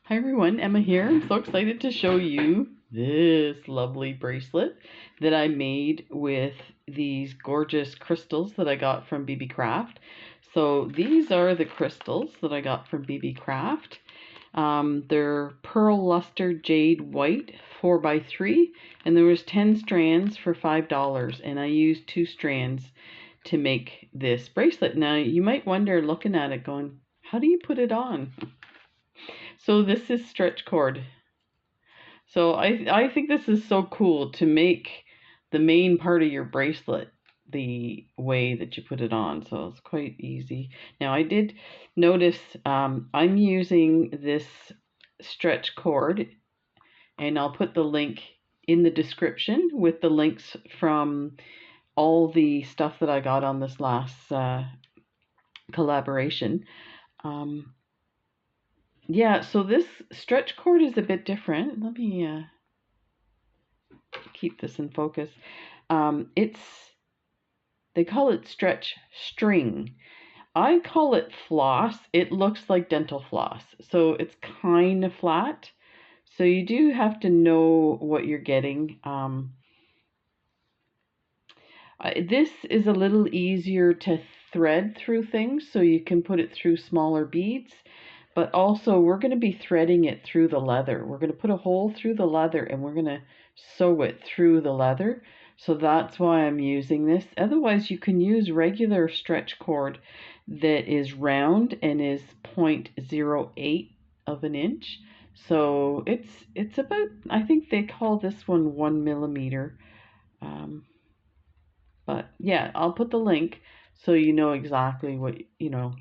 Hi everyone, Emma here. I'm so excited to show you this lovely bracelet that I made with these gorgeous crystals that I got from Beebeecraft. So these are the crystals that I got from Beebeecraft. They're pearl luster jade white 4x3, and there was 10 strands for $5, and I used 2 strands to make this bracelet. Now you might wonder, looking at it, going, how do you put it on? So this is stretch cord. So I think this is so cool to make the main part of your bracelet the way that you put it on. So it's quite easy. Now I did notice I'm using this stretch cord, and I'll put the link in the description with the links from all the stuff that I got on this last collaboration. Um, yeah, so this stretch cord is a bit different. Let me keep this in focus. They call it stretch string. I call it floss. It looks like dental floss, so it's kind of flat. So you do have to know what you're getting. This is a little easier to thread through things, so you can put it through smaller beads. But also, we're going to be threading it through the leather. We're going to put a hole through the leather, and we're going to sew it through the leather. So that's why I'm using this. Otherwise, you can use regular stretch cord that is round and is 0.08 of an inch. So it's about, I think they call this one 1 millimeter. Um, but yeah, I'll put the link so you know exactly what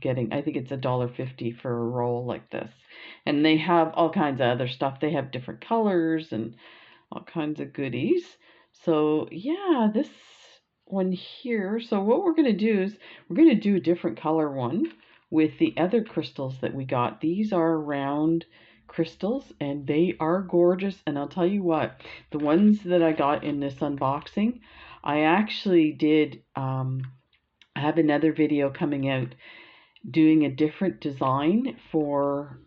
getting. I think it's $1.50 for a roll like this. And they have all kinds of other stuff. They have different colors and all kinds of goodies. So yeah, this one here. So what we're gonna do is we're gonna do a different color one with the other crystals that we got. These are round crystals and they are gorgeous. And I'll tell you what, the ones that I got in this unboxing, I actually did I have another video coming out doing a different design for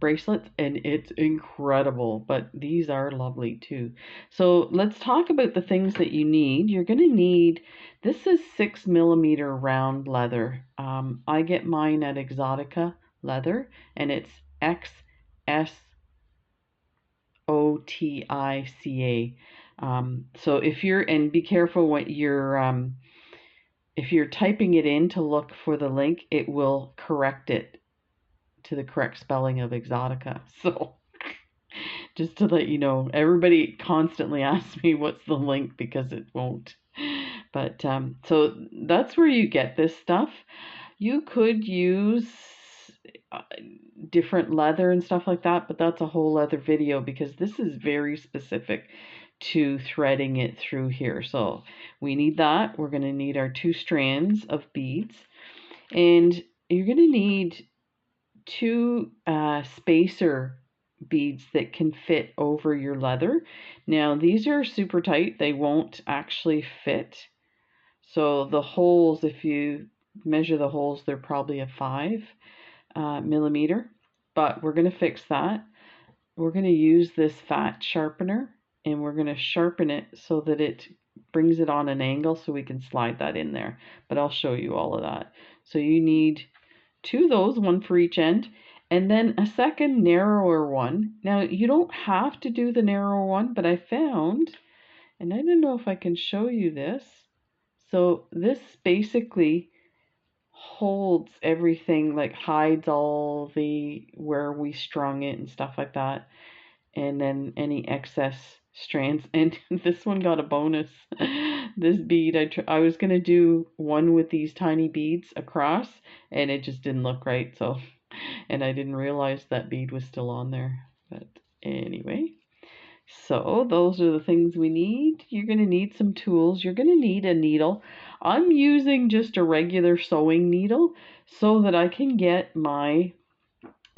bracelets, and it's incredible, but these are lovely too. So let's talk about the things that you need. You're going to need, this is 6 millimeter round leather. I get mine at Exotica Leather, and it's XSOTICA. So if you're, and be careful when you're if you're typing it in to look for the link, it will correct it to the correct spelling of Exotica. So just to let you know, everybody constantly asks me what's the link because it won't. But so that's where you get this stuff. You could use uh, different leather and stuff like that, but that's a whole other video because this is very specific to threading it through here. So we need that. We're going to need our 2 strands of beads, and you're going to need 2 spacer beads that can fit over your leather. Now these are super tight. They won't actually fit. So the holes, if you measure the holes, they're probably a 5 millimeter, but we're going to fix that. We're going to use this fat sharpener, and we're going to sharpen it so that it brings it on an angle so we can slide that in there. But I'll show you all of that. So you need 2 of those, one for each end, and then a second narrower one. Now you don't have to do the narrower one, but I found, and I don't know if I can show you this. So this basically holds everything, like hides all the where we strung it and stuff like that, and then any excess strands. And this one got a bonus. This bead, I was gonna do one with these tiny beads across, and it just didn't look right. So, and I didn't realize that bead was still on there. But anyway, so those are the things we need. You're gonna need some tools. You're gonna need a needle. I'm using just a regular sewing needle so that I can get my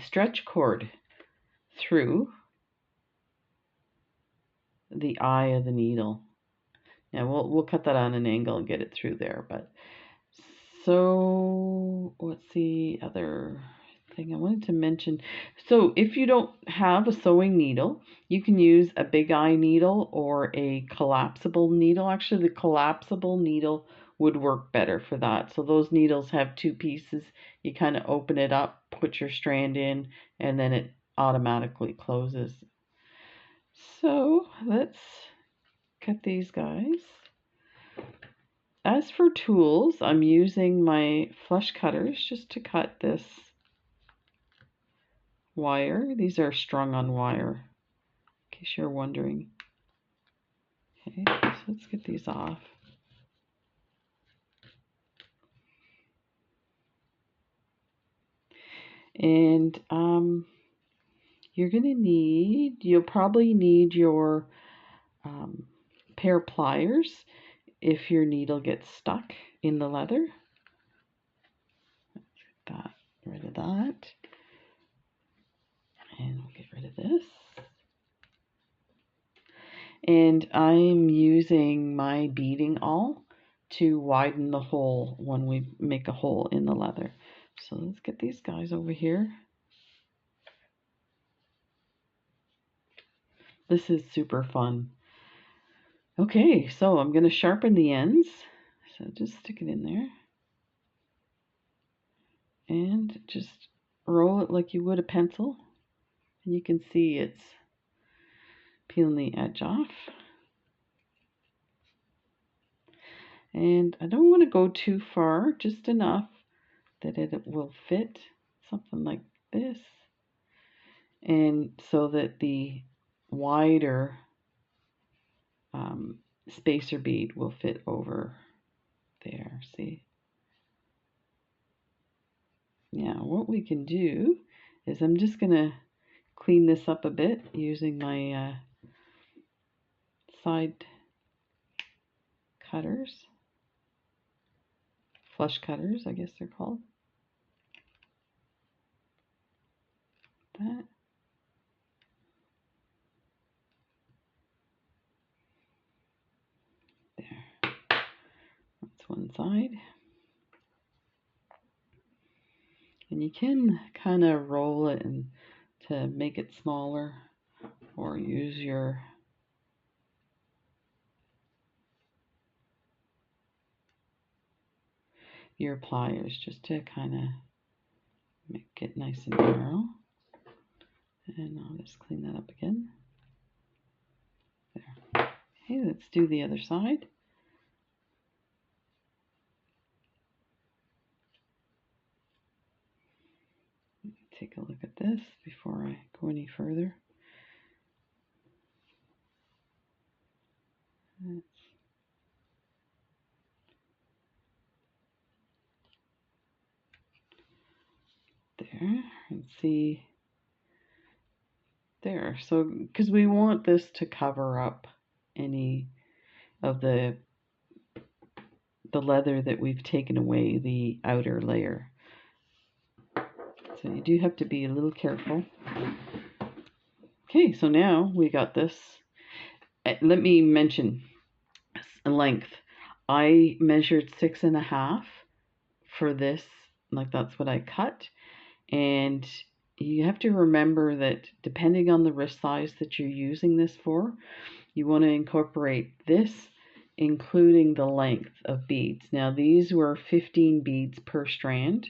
stretch cord through the eye of the needle. Now we'll cut that on an angle and get it through there. But so what's the other thing I wanted to mention. So if you don't have a sewing needle, you can use a big eye needle or a collapsible needle. Actually, the collapsible needle would work better for that. So those needles have two pieces. You kind of open it up, put your strand in, and then it automatically closes. So let's cut these guys. As for tools, I'm using my flush cutters just to cut this wire. These are strung on wire, in case you're wondering. Okay, so let's get these off. And you'll probably need your pair of pliers if your needle gets stuck in the leather. Get rid of that. And we'll get rid of this. And I'm using my beading awl to widen the hole when we make a hole in the leather. So let's get these guys over here. This is super fun. Okay, so I'm going to sharpen the ends. So just stick it in there. And just roll it like you would a pencil. And you can see it's peeling the edge off. And I don't want to go too far, just enough that it will fit, something like this. And so that the wider spacer bead will fit over there, see? Now what we can do is I'm just going to clean this up a bit using my side cutters, flush cutters, I guess they're called. That. There. That's one side. And you can kind of roll it and to make it smaller, or use your pliers just to kind of make it nice and narrow. And I'll just clean that up again. There. Okay, let's do the other side. Take a look at this before I go any further. There, and see there. So, because we want this to cover up any of the leather that we've taken away, the outer layer. So you do have to be a little careful. Okay, so now we got this. Let me mention length. I measured 6.5 for this, like that's what I cut. And you have to remember that depending on the wrist size that you're using this for, you want to incorporate this, including the length of beads. Now these were 15 beads per strand.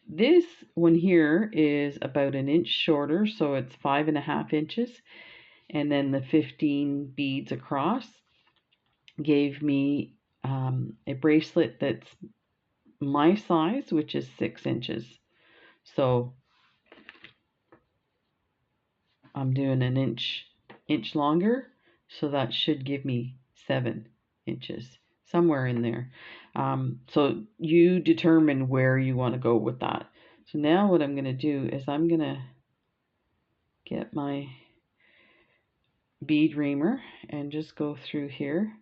This one here is about an inch shorter, so it's 5.5 inches. And then the 15 beads across gave me a bracelet that's my size, which is 6 inches. So I'm doing an inch longer, so that should give me 7 inches, somewhere in there. So you determine where you want to go with that. So now what I'm going to do is I'm going to get my bead reamer and just go through here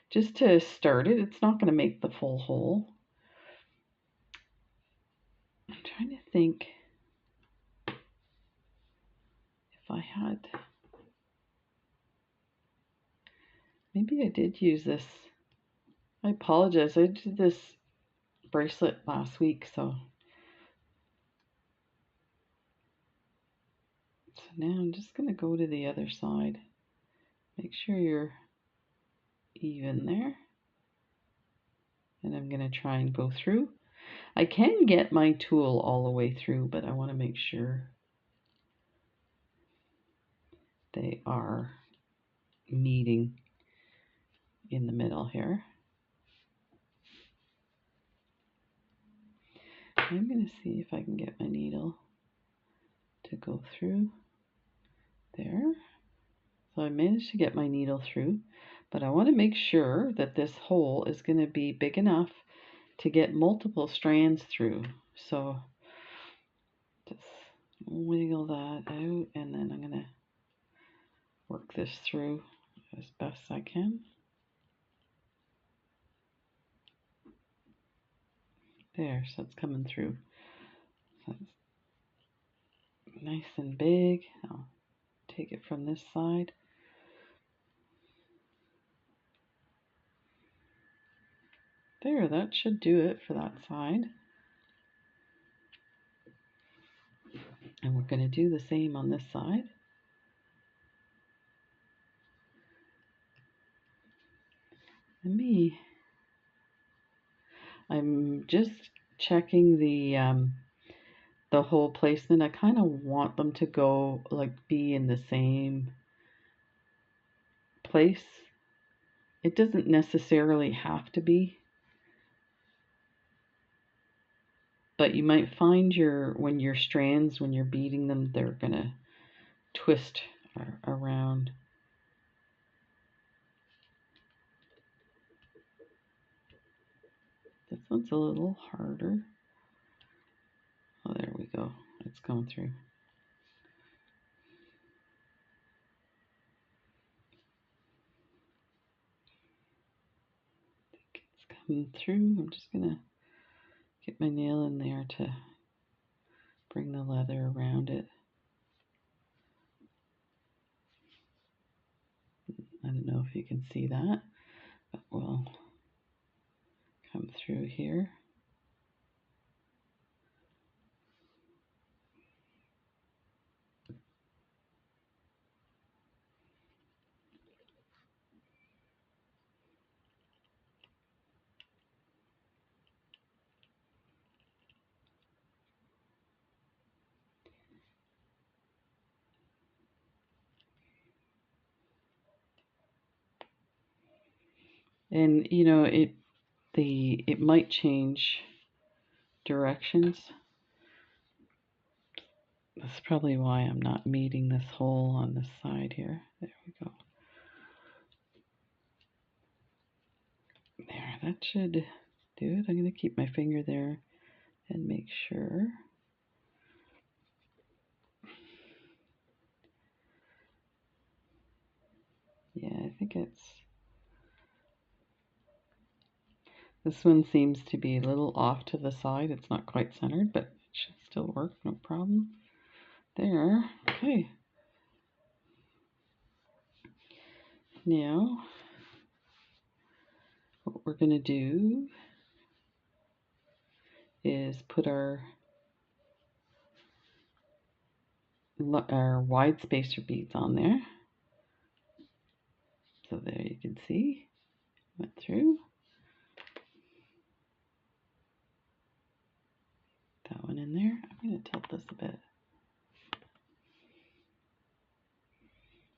just to start it. It's not going to make the full hole. I'm trying to think if I had, maybe I did use this. I apologize. I did this bracelet last week, so So now I'm just going to go to the other side. Make sure you're even there. And I'm going to try and go through. I can get my tool all the way through, but I want to make sure they are meeting in the middle here. I'm going to see if I can get my needle to go through there. So I managed to get my needle through, but I want to make sure that this hole is going to be big enough to get multiple strands through. So just wiggle that out, and then I'm going to work this through as best I can. There, so it's coming through. So it's nice and big. I'll take it from this side. There, that should do it for that side. And we're going to do the same on this side. I'm just checking the hole placement. I kind of want them to go be in the same place. It doesn't necessarily have to be, but you might find when your strands, when you're beating them, they're gonna twist around. This one's a little harder. Oh, there we go. It's going through. I think it's coming through. I'm just gonna get my nail in there to bring the leather around it. I don't know if you can see that, but we'll come through here. And you know, it might change directions. That's probably why I'm not meeting this hole on this side here. There we go. There, that should do it. I'm going to keep my finger there and make sure. Yeah, I think this one seems to be a little off to the side. It's not quite centered, but it should still work, no problem. There, okay. Now, what we're going to do is put our wide spacer beads on there. So there you can see, went through. That one in there. I'm going to tilt this a bit.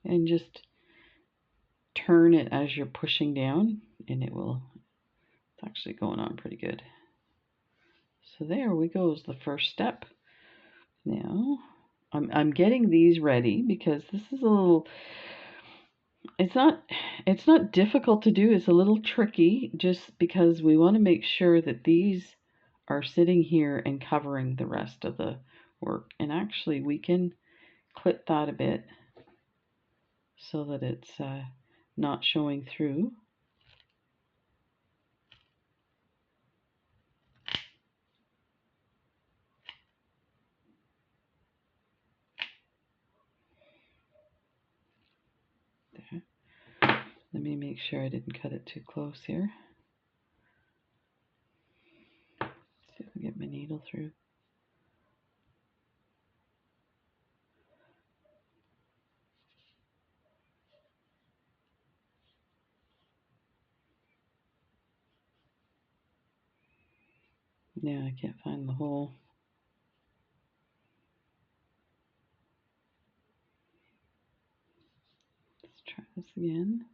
And just turn it as you're pushing down, and it's actually going on pretty good. So there we go, is the first step. Now, I'm getting these ready because this is a little, it's not difficult to do, it's a little tricky just because we want to make sure that these are sitting here and covering the rest of the work. And actually we can clip that a bit so that it's not showing through. There. Let me make sure I didn't cut it too close here. See if I get my needle through. Yeah, I can't find the hole. Let's try this again.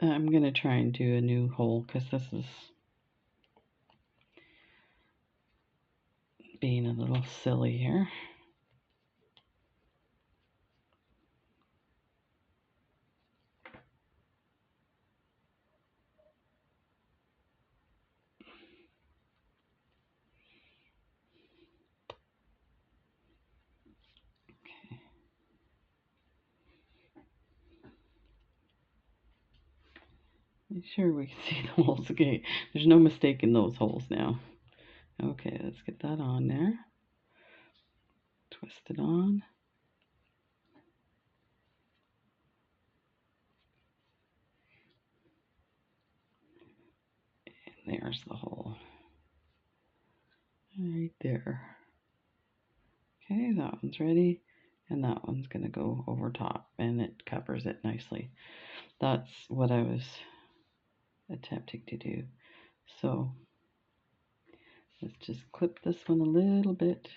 I'm going to try and do a new hole because this is being a little silly here. Make sure we can see the holes. Okay, there's no mistake in those holes now. Okay, let's get that on there. Twist it on. And there's the hole. Right there. Okay, that one's ready. And that one's going to go over top. And it covers it nicely. That's what I was attempting to do. So let's just clip this one a little bit.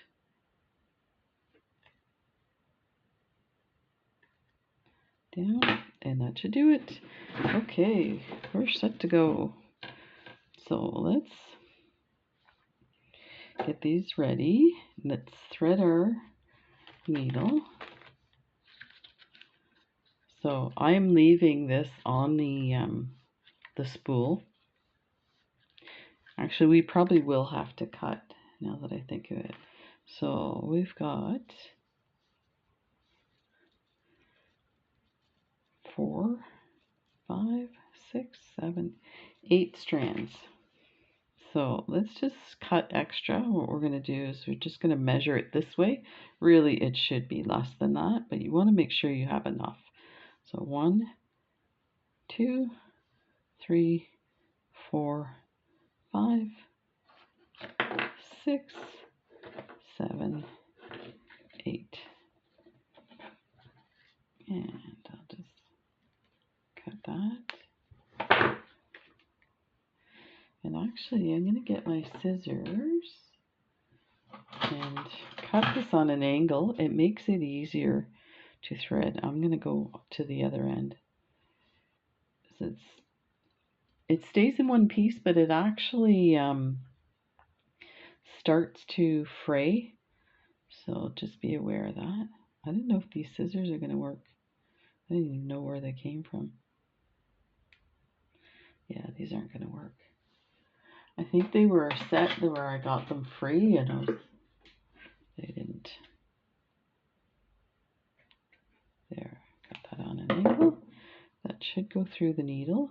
Down, and that should do it. Okay, we're set to go. So let's get these ready. Let's thread our needle. So I'm leaving this on the spool. Actually, we probably will have to cut now that I think of it. So we've got 4, 5, 6, 7, 8 strands. So let's just cut extra. What we're going to do is we're just going to measure it this way. Really, it should be less than that, but you want to make sure you have enough. So 1, 2, 3, 4, 5, 6, 7, 8. And I'll just cut that. And actually, I'm going to get my scissors and cut this on an angle. It makes it easier to thread. I'm going to go to the other end. So it stays in one piece, but it actually starts to fray. So just be aware of that. I don't know if these scissors are going to work. I didn't even know where they came from. Yeah, these aren't going to work. I think they were a set where I got them free, and they didn't. There, got that on an angle. That should go through the needle.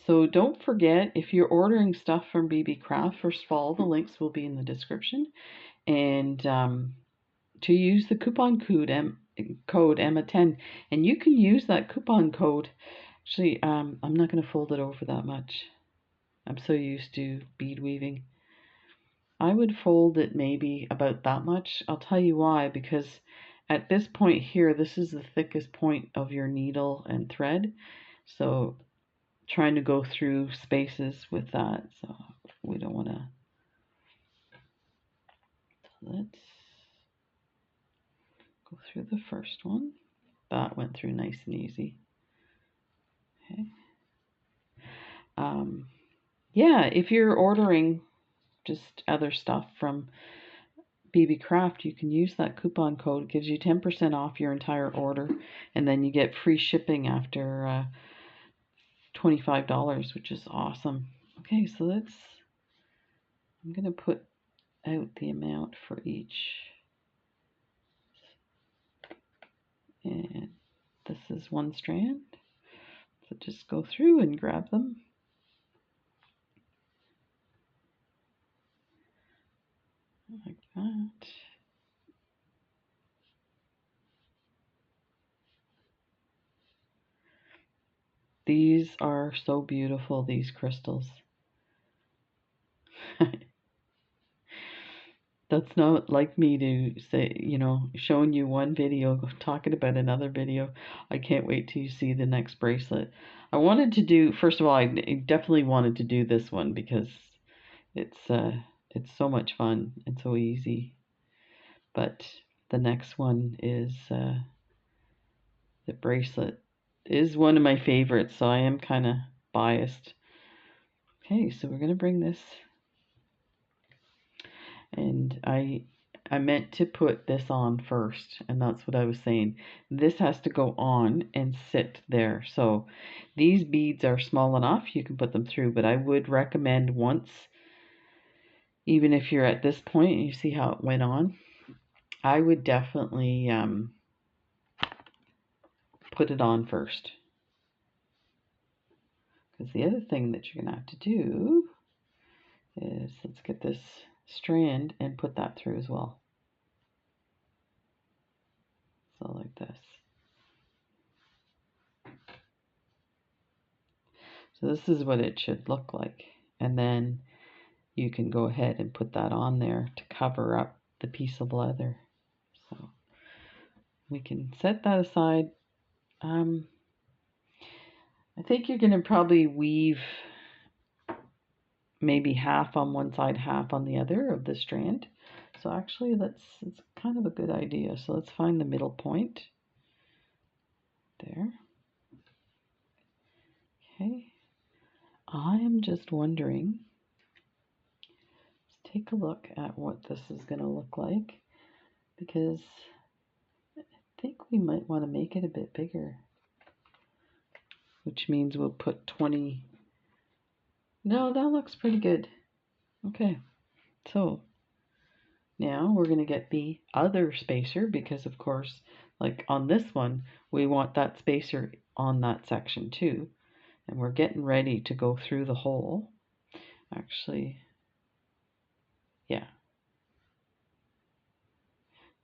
So don't forget, if you're ordering stuff from Beebeecraft, first of all, the links will be in the description. And to use the coupon code Emma10, and you can use that coupon code. Actually, I'm not going to fold it over that much. I'm so used to bead weaving. I would fold it maybe about that much. I'll tell you why, because at this point here, this is the thickest point of your needle and thread. So trying to go through spaces with that, so we don't want to. Let's go through the first one. That went through nice and easy. Okay. Yeah, if you're ordering just other stuff from Beebeecraft, you can use that coupon code. It gives you 10% off your entire order, and then you get free shipping after $25, which is awesome. Okay, so I'm going to put out the amount for each. And this is one strand. So just go through and grab them. Like that. These are so beautiful, these crystals. That's not like me to say, you know, showing you one video, talking about another video. I can't wait till you see the next bracelet. I wanted to do, first of all, I definitely wanted to do this one because it's so much fun and so easy. But the next one is the bracelet is one of my favorites, so I am kind of biased. Okay, so we're gonna bring this, and I meant to put this on first, and that's what I was saying. This has to go on and sit there. So these beads are small enough, you can put them through, but I would recommend once, even if you're at this point and you see how it went on, I would definitely put it on first. Because the other thing that you're going to have to do is, let's get this strand and put that through as well. So like this. So this is what it should look like. And then you can go ahead and put that on there to cover up the piece of leather. So we can set that aside. I think you're going to probably weave maybe half on one side, half on the other of the strand. So actually it's kind of a good idea. So let's find the middle point. There. Okay. I am just wondering, let's take a look at what this is going to look like, because I think we might want to make it a bit bigger, which means we'll put 20. No, that looks pretty good. Okay, so now we're going to get the other spacer, because of course, like on this one, we want that spacer on that section too. And we're getting ready to go through the hole. Actually, yeah.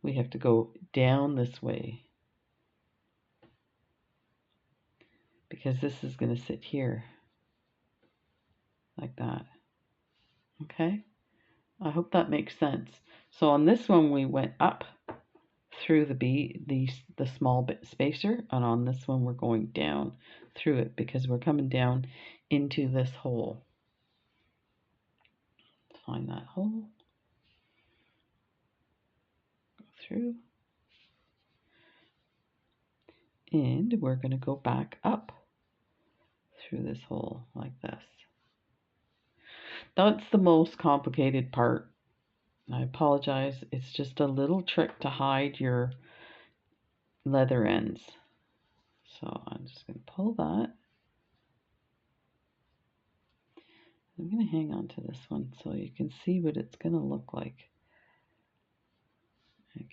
We have to go down this way, because this is going to sit here like that. Okay, I hope that makes sense. So on this one we went up through the small bit spacer, and on this one we're going down through it because we're coming down into this hole. Find that hole, go through, and we're going to go back up through this hole like this. That's the most complicated part. I apologize. It's just a little trick to hide your leather ends. So I'm just going to pull that. I'm going to hang on to this one so you can see what it's going to look like.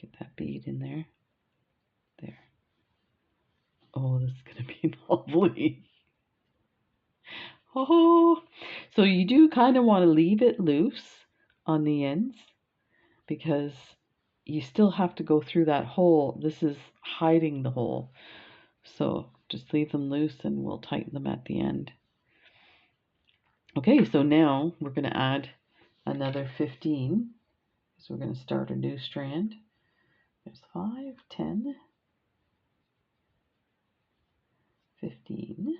Get that bead in there. There. Oh, this is going to be lovely. Oh, so you do kind of want to leave it loose on the ends, because you still have to go through that hole. This is hiding the hole. So just leave them loose and we'll tighten them at the end. Okay, so now we're going to add another 15. So we're going to start a new strand. There's 5, 10, 15.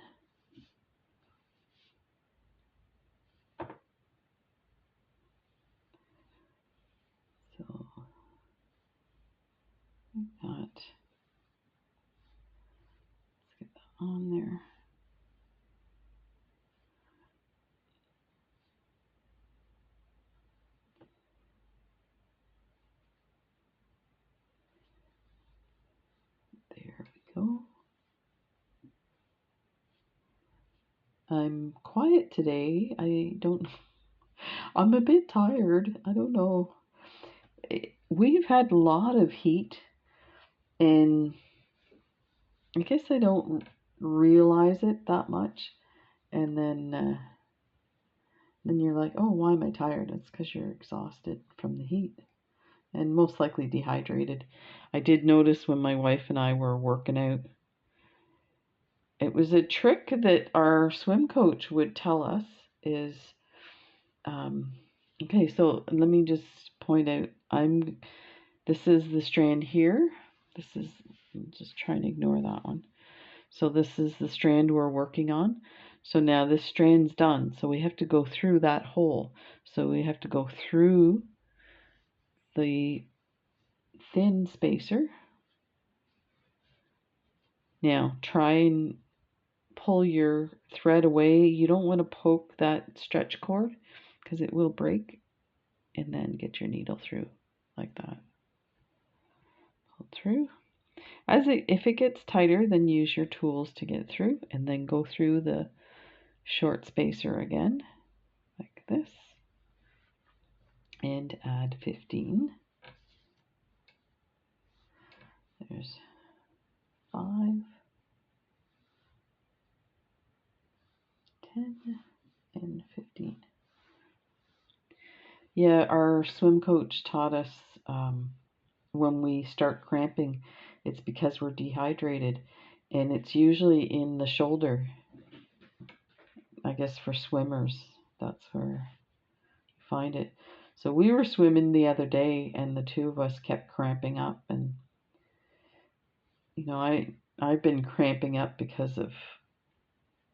So like that. Let's get that on there. I'm quiet today. I'm a bit tired. I don't know. We've had a lot of heat, and I guess I don't realize it that much. And then you're like, oh, why am I tired? It's because you're exhausted from the heat and most likely dehydrated. I did notice when my wife and I were working out, it was a trick that our swim coach would tell us is, um, okay, so let me just point out, this is the strand here. I'm just trying to ignore that one. So this is the strand we're working on. So now this strand's done. So we have to go through that hole. So we have to go through the thin spacer. Now try and pull your thread away. You don't want to poke that stretch cord because it will break. And then get your needle through like that. Pull through. If it gets tighter, then use your tools to get through, and then go through the short spacer again, like this, and add 15. There's 5, 10, and 15. Yeah, our swim coach taught us when we start cramping, it's because we're dehydrated, and it's usually in the shoulder. I guess for swimmers, that's where you find it. So we were swimming the other day, and the two of us kept cramping up, and I've been cramping up because of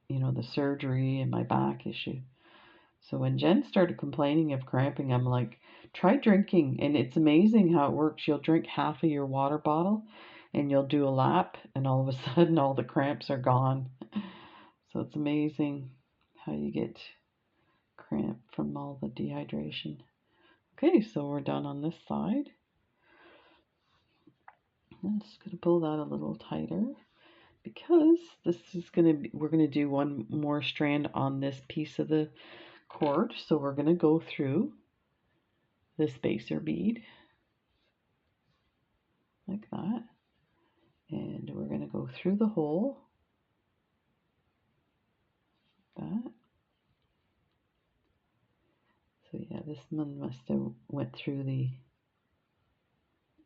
the surgery and my back issue. So when Jen started complaining of cramping, I'm like, try drinking, and it's amazing how it works. You'll drink half of your water bottle, and you'll do a lap, and all of a sudden all the cramps are gone. So it's amazing how you get cramp from all the dehydration. Okay, so we're done on this side. I'm just going to pull that a little tighter because we're going to do one more strand on this piece of the cord. So we're going to go through the spacer bead like that, and we're going to go through the hole like that. So yeah, this one must have went through the,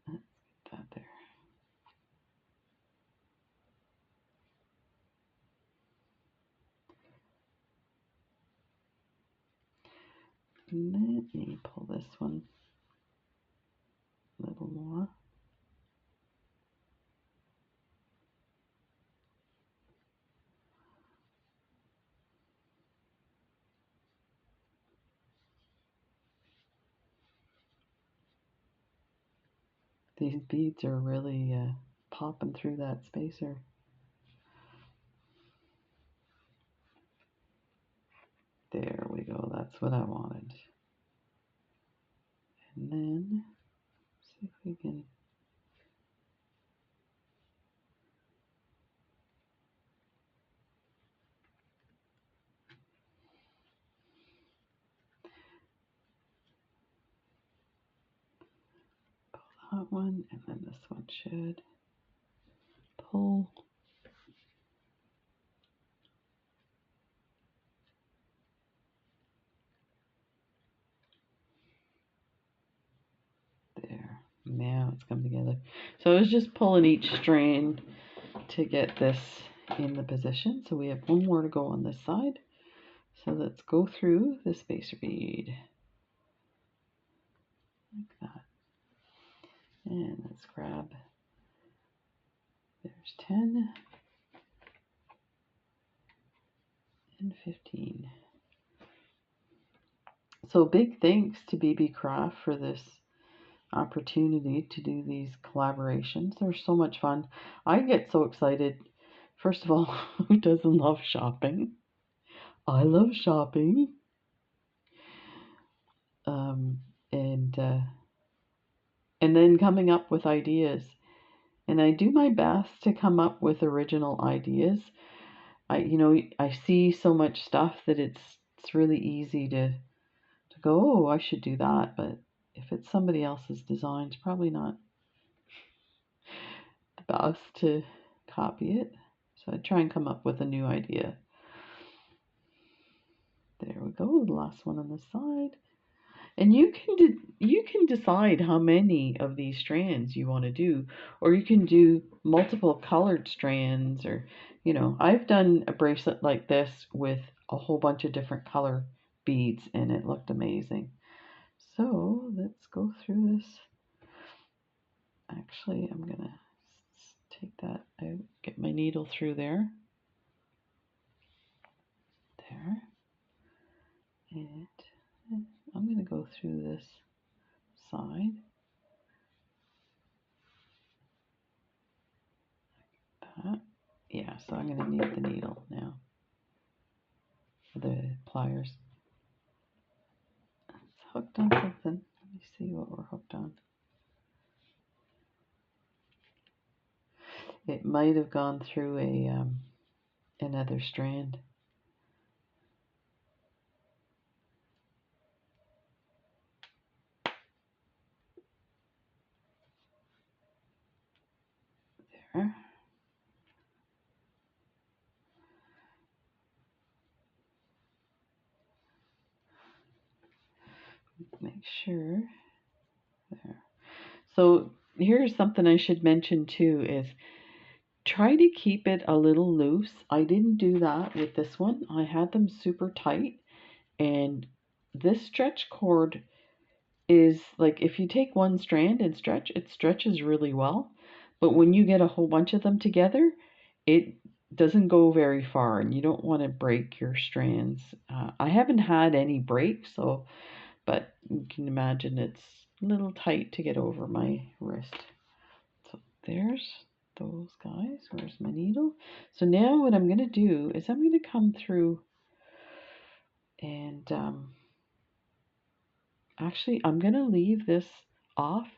let's get that there. Let me pull this one a little more. These beads are really popping through that spacer. There we go, that's what I wanted. And then, see if we can, pull that one, and then this one should pull. There, now it's come together. So I was just pulling each strand to get this in the position. So we have one more to go on this side. So let's go through the spacer bead like that. And let's grab, there's 10 and 15. So big thanks to Beebeecraft for this opportunity to do these collaborations. They're so much fun. I get so excited. First of all, who doesn't love shopping? I love shopping. And then coming up with ideas. And I do my best to come up with original ideas. I see so much stuff that it's really easy to go, oh, I should do that, but if it's somebody else's design, it's probably not the best to copy it. So I try and come up with a new idea. There we go, the last one on the side. And you can decide how many of these strands you want to do, or you can do multiple colored strands, or I've done a bracelet like this with a whole bunch of different color beads, and it looked amazing. So let's go through this. Actually, I'm gonna take that out, get my needle through there, and I'm gonna go through this side. Yeah, so I'm going to need the needle now, the pliers. It's hooked on something. Let me see what we're hooked on. It might have gone through another strand. There. Make sure. There. So here's something I should mention too is try to keep it a little loose. I didn't do that with this one. I had them super tight, and this stretch cord is like, if you take one strand and stretch, it stretches really well. But when you get a whole bunch of them together, it doesn't go very far, and you don't want to break your strands. I haven't had any breaks, but you can imagine it's a little tight to get over my wrist. So there's those guys. Where's my needle? So now what I'm going to do is I'm going to come through and actually I'm going to leave this off,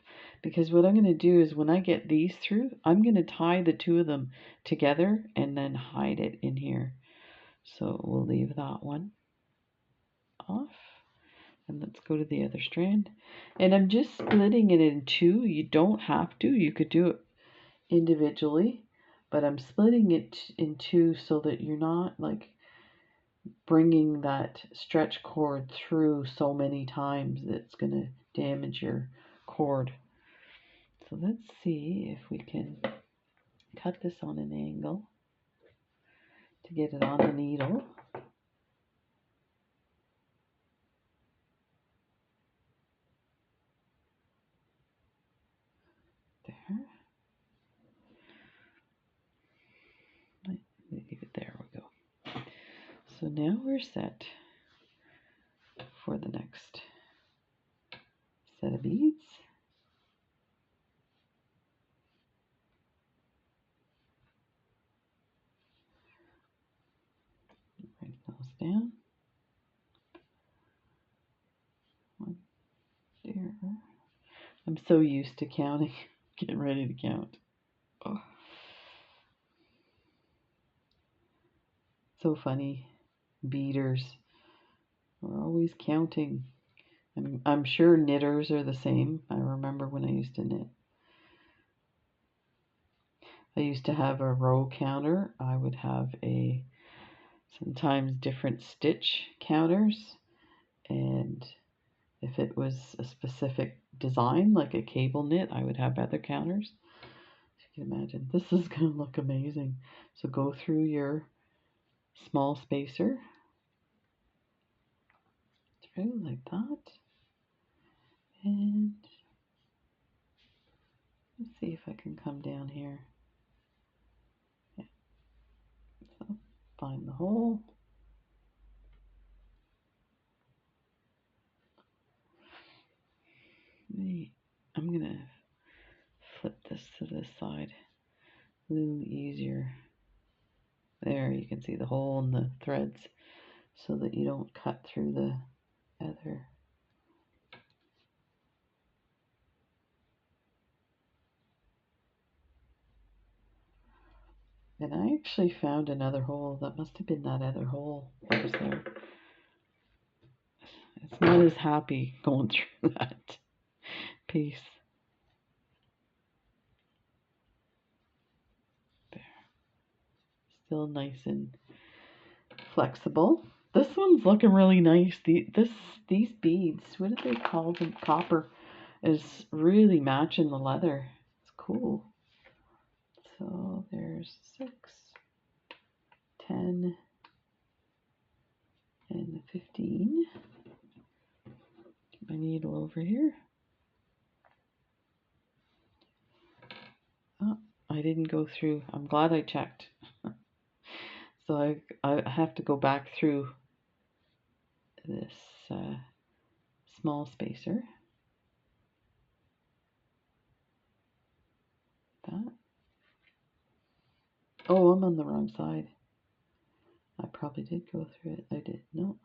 because what I'm going to do is when I get these through, I'm going to tie the two of them together and then hide it in here. So we'll leave that one off, and let's go to the other strand. And I'm just splitting it in two. You don't have to. You could do it individually, but I'm splitting it in two so that you're not like bringing that stretch cord through so many times that's going to damage your cord. So let's see if we can cut this on an angle to get it on the needle. There. Leave it there, we go. So now we're set for the next set of beads. Bring those down. One, there. I'm so used to counting, getting ready to count. Oh. So funny. Beaders. We're always counting. I'm sure knitters are the same. I remember when I used to knit. I used to have a row counter. I would have sometimes different stitch counters, and if it was a specific design like a cable knit, I would have other counters. You can imagine this is going to look amazing. So go through your small spacer through like that, and let's see if I can come down here. Yeah. So find the hole. I'm going to flip this to this side. A little easier. There, you can see the hole in the threads so that you don't cut through the other. And I actually found another hole. That must have been that other hole that was there. It's not as happy going through that piece. There. Still nice and flexible. This one's looking really nice. These beads, what do they call them? Copper is really matching the leather. It's cool. So there's 6, 10, and 15. Get my needle over here. Oh, I didn't go through. I'm glad I checked. So I have to go back through this small spacer. That. Oh, I'm on the wrong side. I probably did go through it. I did. No.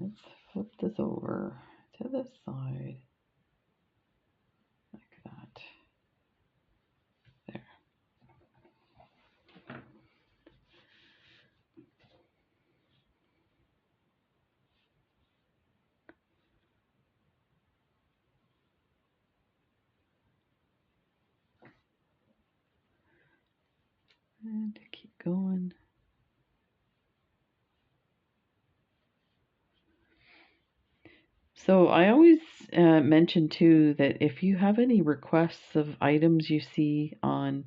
Let's flip this over to this side. Like that. There. And keep going. So I always mention too that if you have any requests of items you see on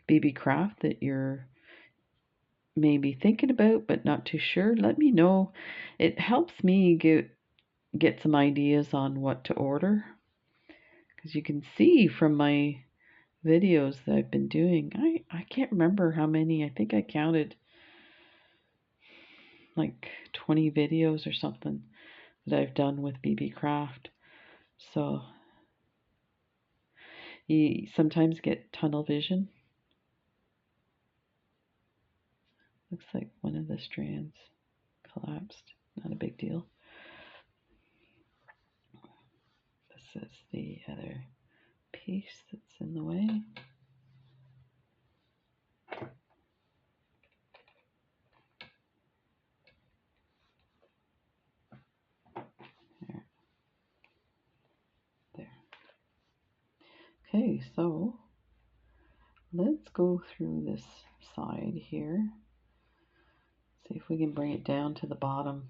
Beebeecraft that you're maybe thinking about but not too sure, let me know. It helps me get some ideas on what to order, because you can see from my videos that I've been doing, I can't remember how many. I think I counted like 20 videos or something that I've done with Beebeecraft. So you sometimes get tunnel vision. Looks like one of the strands collapsed. Not a big deal. This is the other piece that's in the way. There. There. Okay, so let's go through this side here. See if we can bring it down to the bottom.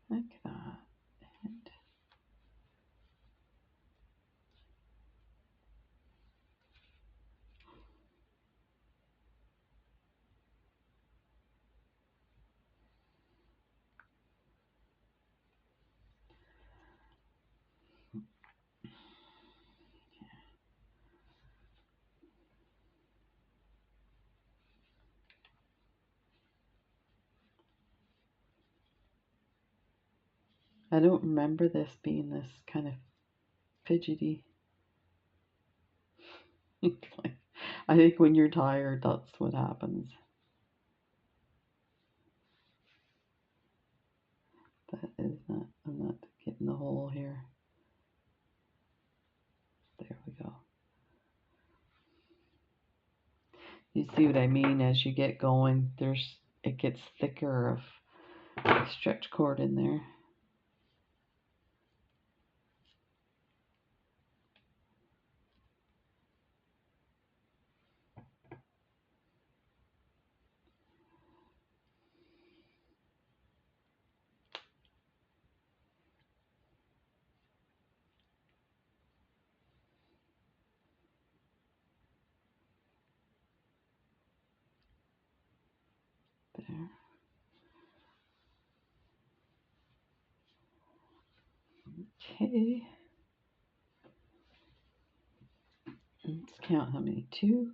Like that. And I don't remember this being this kind of fidgety. I think when you're tired, that's what happens. That is not, I'm not getting the hole here. There we go. You see what I mean? As you get going, it gets thicker of stretch cord in there. There. Okay. Let's count how many. 2,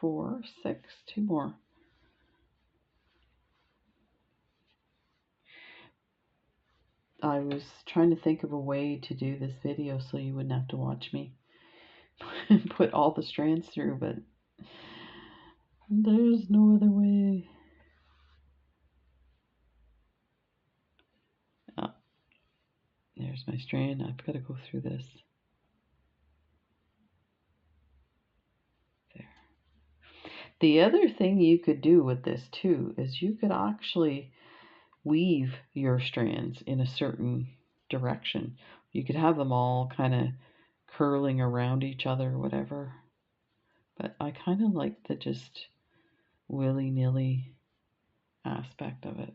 4, 6, 2 more. I was trying to think of a way to do this video so you wouldn't have to watch me put all the strands through, but there's no other way. Oh, there's There's my strand. I've got to go through this. There. The other thing you could do with this too is you could actually weave your strands in a certain direction. You could have them all kind of curling around each other or whatever. But I kind of like the just willy-nilly aspect of it.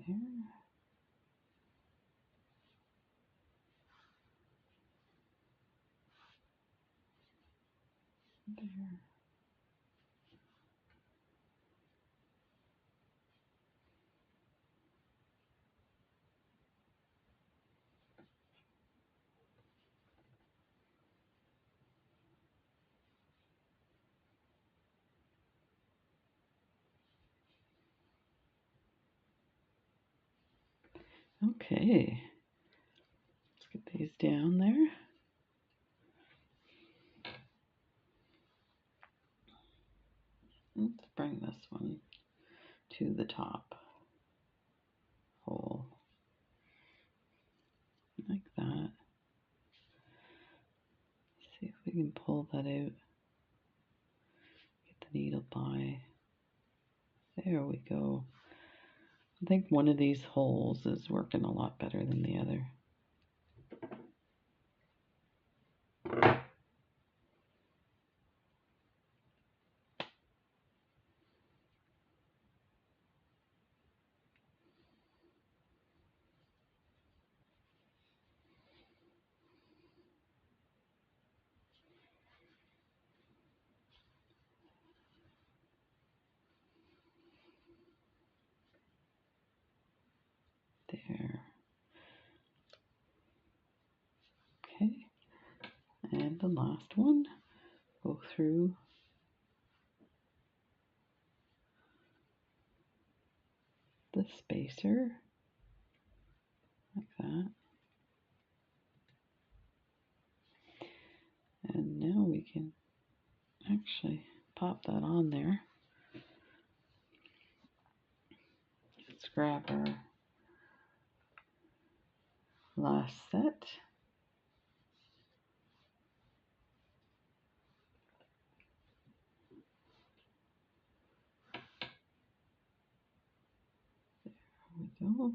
There. There. Okay. Let's get these down there. Let's bring this one to the top hole. Like that. See if we can pull that out. Get the needle by. There we go. I think one of these holes is working a lot better than the other. There. Okay. And the last one. Go through the spacer. Like that. And now we can actually pop that on there. Let's grab our last set. There we go.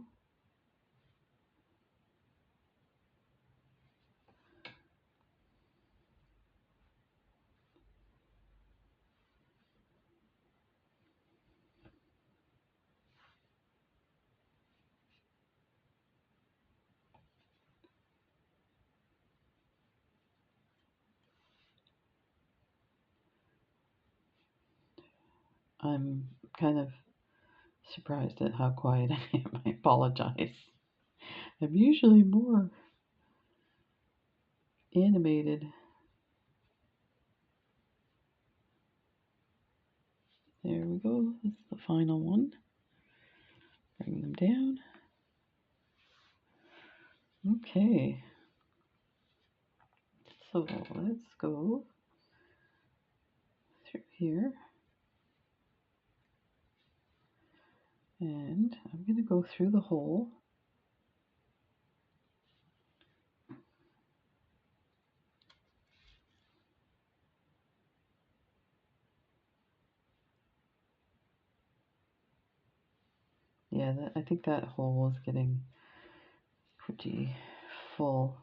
I'm kind of surprised at how quiet I am. I apologize. I'm usually more animated. There we go. That's the final one. Bring them down. Okay. So let's go through here. And I'm going to go through the hole. Yeah, I think that hole is getting pretty full.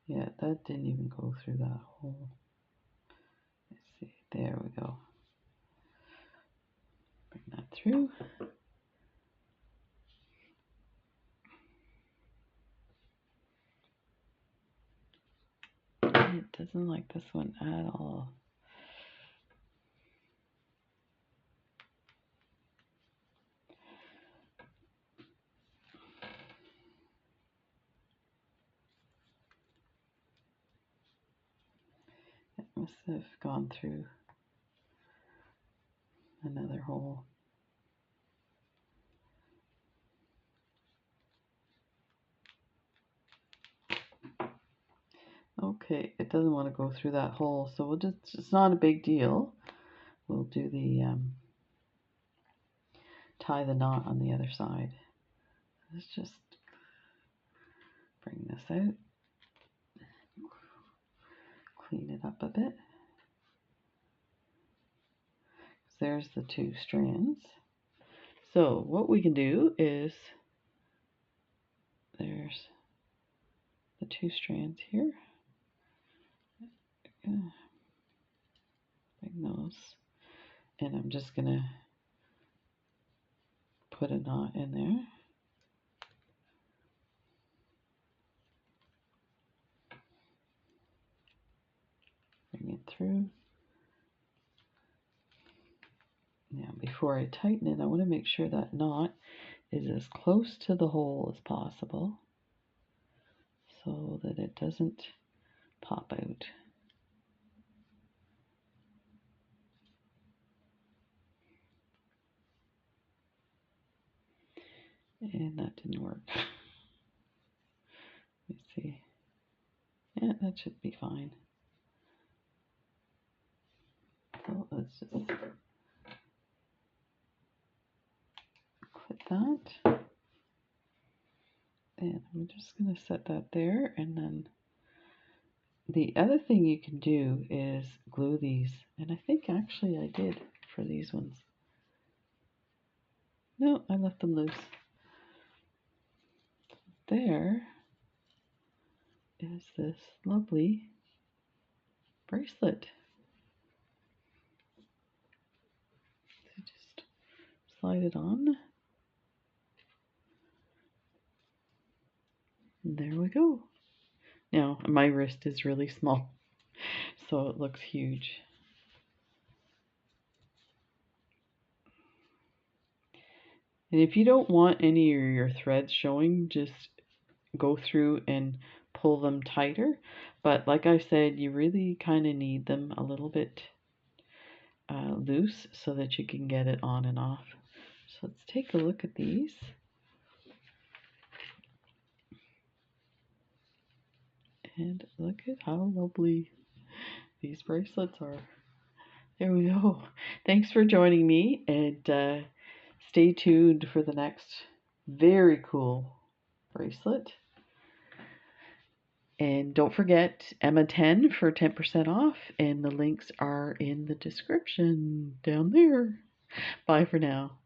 Yeah, that didn't even go through that hole. Let's see. There we go. Bring that through. It doesn't like this one at all. It must have gone through another hole. Okay, it doesn't want to go through that hole, so we'll just, it's not a big deal. We'll do the, tie the knot on the other side. Let's just bring this out, clean it up a bit. There's the 2 strands. So what we can do is, there's the 2 strands here. Bring those, and I'm just gonna put a knot in there. Bring it through. Now before I tighten it, I want to make sure that knot is as close to the hole as possible so that it doesn't pop out. And that didn't work. Let's see. Yeah, that should be fine. So let's just clip that. And I'm just going to set that there. And then the other thing you can do is glue these. And I think actually I did for these ones. No, I left them loose. There is this lovely bracelet. So just slide it on. And there we go. Now, my wrist is really small, so it looks huge. And if you don't want any of your threads showing, just go through and pull them tighter. But like I said, you really kind of need them a little bit loose so that you can get it on and off. So let's take a look at these. And look at how lovely these bracelets are. There we go. Thanks for joining me, and stay tuned for the next very cool bracelet. And don't forget Emma 10 for 10% off, and the links are in the description down there. Bye for now.